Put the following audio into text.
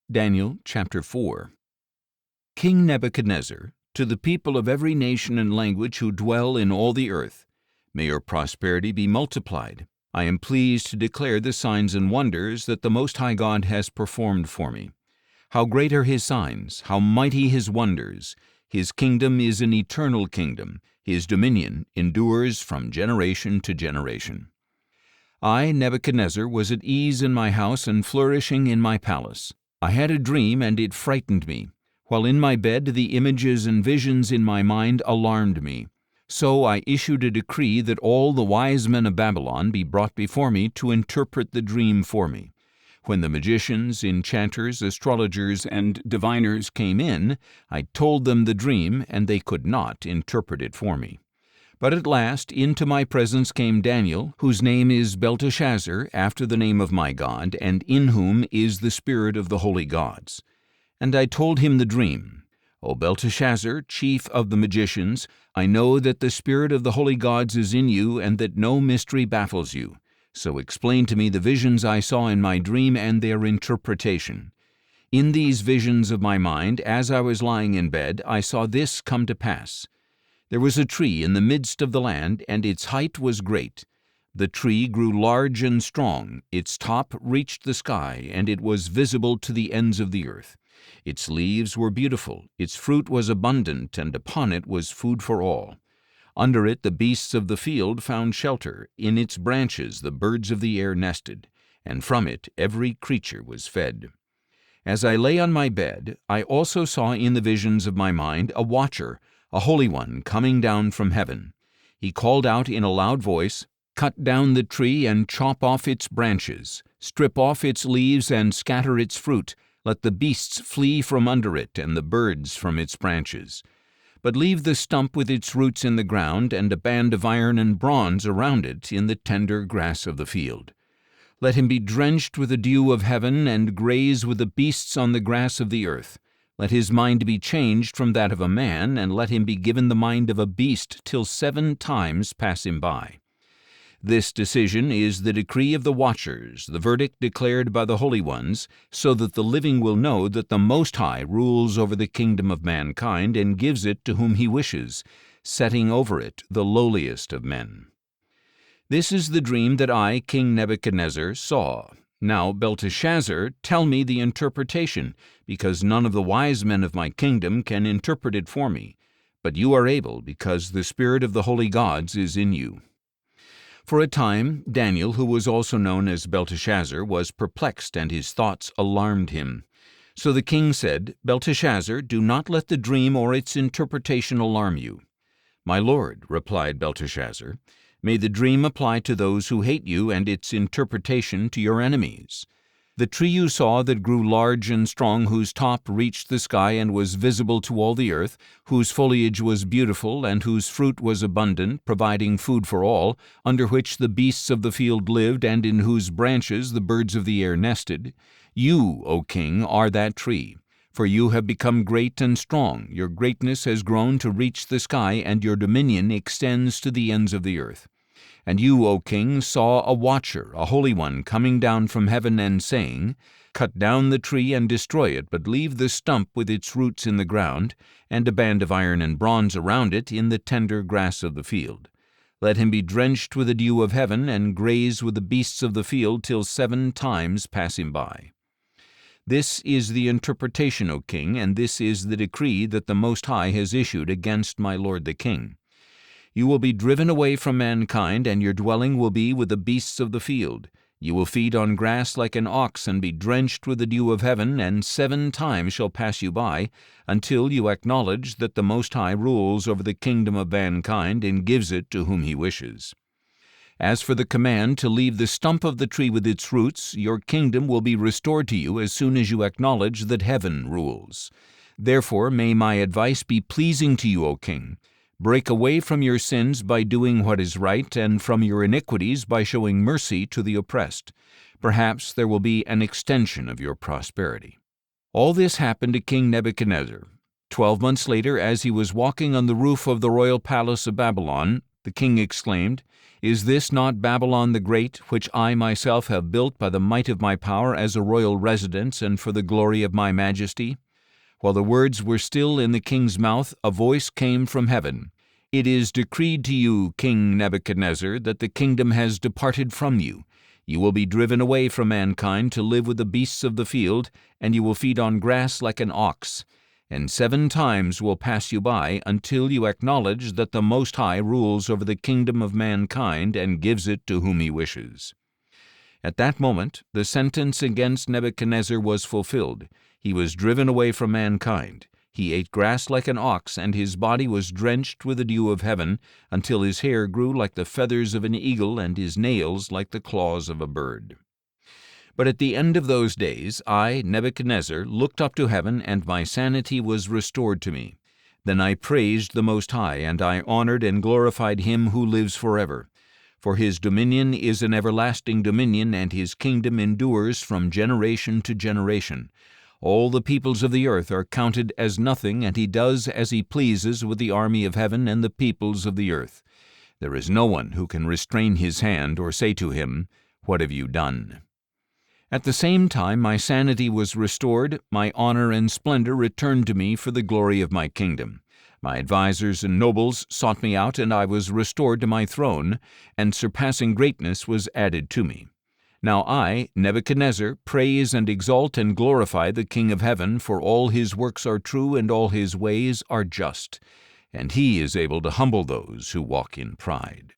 Daniel chapter 4. King Nebuchadnezzar, to the people of every nation and language who dwell in all the earth, may your prosperity be multiplied. I am pleased to declare the signs and wonders that the Most High God has performed for me. How great are His signs, how mighty His wonders! His kingdom is an eternal kingdom. His dominion endures from generation to generation. I, Nebuchadnezzar, was at ease in my house and flourishing in my palace. I had a dream, and it frightened me. While in my bed, the images and visions in my mind alarmed me. So I issued a decree that all the wise men of Babylon be brought before me to interpret the dream for me. When the magicians, enchanters, astrologers, and diviners came in, I told them the dream, and they could not interpret it for me. But at last into my presence came Daniel, whose name is Belteshazzar, after the name of my God, and in whom is the spirit of the holy gods. And I told him the dream. O Belteshazzar, chief of the magicians, I know that the spirit of the holy gods is in you, and that no mystery baffles you. So explain to me the visions I saw in my dream and their interpretation. In these visions of my mind, as I was lying in bed, I saw this come to pass. There was a tree in the midst of the land, and its height was great. The tree grew large and strong, its top reached the sky, and it was visible to the ends of the earth. Its leaves were beautiful, its fruit was abundant, and upon it was food for all. Under it the beasts of the field found shelter, in its branches the birds of the air nested, and from it every creature was fed. As I lay on my bed, I also saw in the visions of my mind a watcher, a holy one, coming down from heaven. He called out in a loud voice, "Cut down the tree and chop off its branches, strip off its leaves and scatter its fruit. Let the beasts flee from under it and the birds from its branches. But leave the stump with its roots in the ground and a band of iron and bronze around it in the tender grass of the field. Let him be drenched with the dew of heaven and graze with the beasts on the grass of the earth. Let his mind be changed from that of a man, and let him be given the mind of a beast till 7 times pass him by. This decision is the decree of the watchers, the verdict declared by the holy ones, so that the living will know that the Most High rules over the kingdom of mankind and gives it to whom He wishes, setting over it the lowliest of men. This is the dream that I, King Nebuchadnezzar, saw. Now, Belteshazzar, tell me the interpretation, because none of the wise men of my kingdom can interpret it for me. But you are able, because the spirit of the holy gods is in you." For a time, Daniel, who was also known as Belteshazzar, was perplexed, and his thoughts alarmed him. So the king said, "Belteshazzar, do not let the dream or its interpretation alarm you." "My lord," replied Belteshazzar, "may the dream apply to those who hate you, and its interpretation to your enemies. The tree you saw that grew large and strong, whose top reached the sky and was visible to all the earth, whose foliage was beautiful, and whose fruit was abundant, providing food for all, under which the beasts of the field lived, and in whose branches the birds of the air nested, you, O king, are that tree. For you have become great and strong, your greatness has grown to reach the sky, and your dominion extends to the ends of the earth. And you, O king, saw a watcher, a holy one, coming down from heaven and saying, Cut down the tree and destroy it, but leave the stump with its roots in the ground, and a band of iron and bronze around it in the tender grass of the field. Let him be drenched with the dew of heaven, and graze with the beasts of the field till 7 times pass him by. This is the interpretation, O king, and this is the decree that the Most High has issued against my lord the king. You will be driven away from mankind, and your dwelling will be with the beasts of the field. You will feed on grass like an ox, and be drenched with the dew of heaven, and 7 times shall pass you by, until you acknowledge that the Most High rules over the kingdom of mankind and gives it to whom He wishes. As for the command to leave the stump of the tree with its roots, your kingdom will be restored to you as soon as you acknowledge that heaven rules. Therefore may my advice be pleasing to you, O king. Break away from your sins by doing what is right, and from your iniquities by showing mercy to the oppressed. Perhaps there will be an extension of your prosperity." All this happened to King Nebuchadnezzar. 12 months later, as he was walking on the roof of the royal palace of Babylon, The king exclaimed, "Is this not Babylon the Great, which I myself have built by the might of my power as a royal residence and for the glory of my majesty?" While the words were still in the king's mouth, a voice came from heaven. "It is decreed to you, King Nebuchadnezzar, that the kingdom has departed from you. You will be driven away from mankind to live with the beasts of the field, and you will feed on grass like an ox. And 7 times will pass you by until you acknowledge that the Most High rules over the kingdom of mankind and gives it to whom he wishes." At that moment, the sentence against Nebuchadnezzar was fulfilled. He was driven away from mankind. He ate grass like an ox, and his body was drenched with the dew of heaven, until his hair grew like the feathers of an eagle and his nails like the claws of a bird. But at the end of those days, I, Nebuchadnezzar, looked up to heaven, and my sanity was restored to me. Then I praised the Most High, and I honored and glorified him who lives forever. For his dominion is an everlasting dominion, and his kingdom endures from generation to generation. All the peoples of the earth are counted as nothing, and he does as he pleases with the army of heaven and the peoples of the earth. There is no one who can restrain his hand or say to him, "What have you done?" At the same time my sanity was restored, my honor and splendor returned to me for the glory of my kingdom. My advisers and nobles sought me out, and I was restored to my throne, and surpassing greatness was added to me. Now I, Nebuchadnezzar, praise and exalt and glorify the King of heaven, for all his works are true and all his ways are just, and he is able to humble those who walk in pride.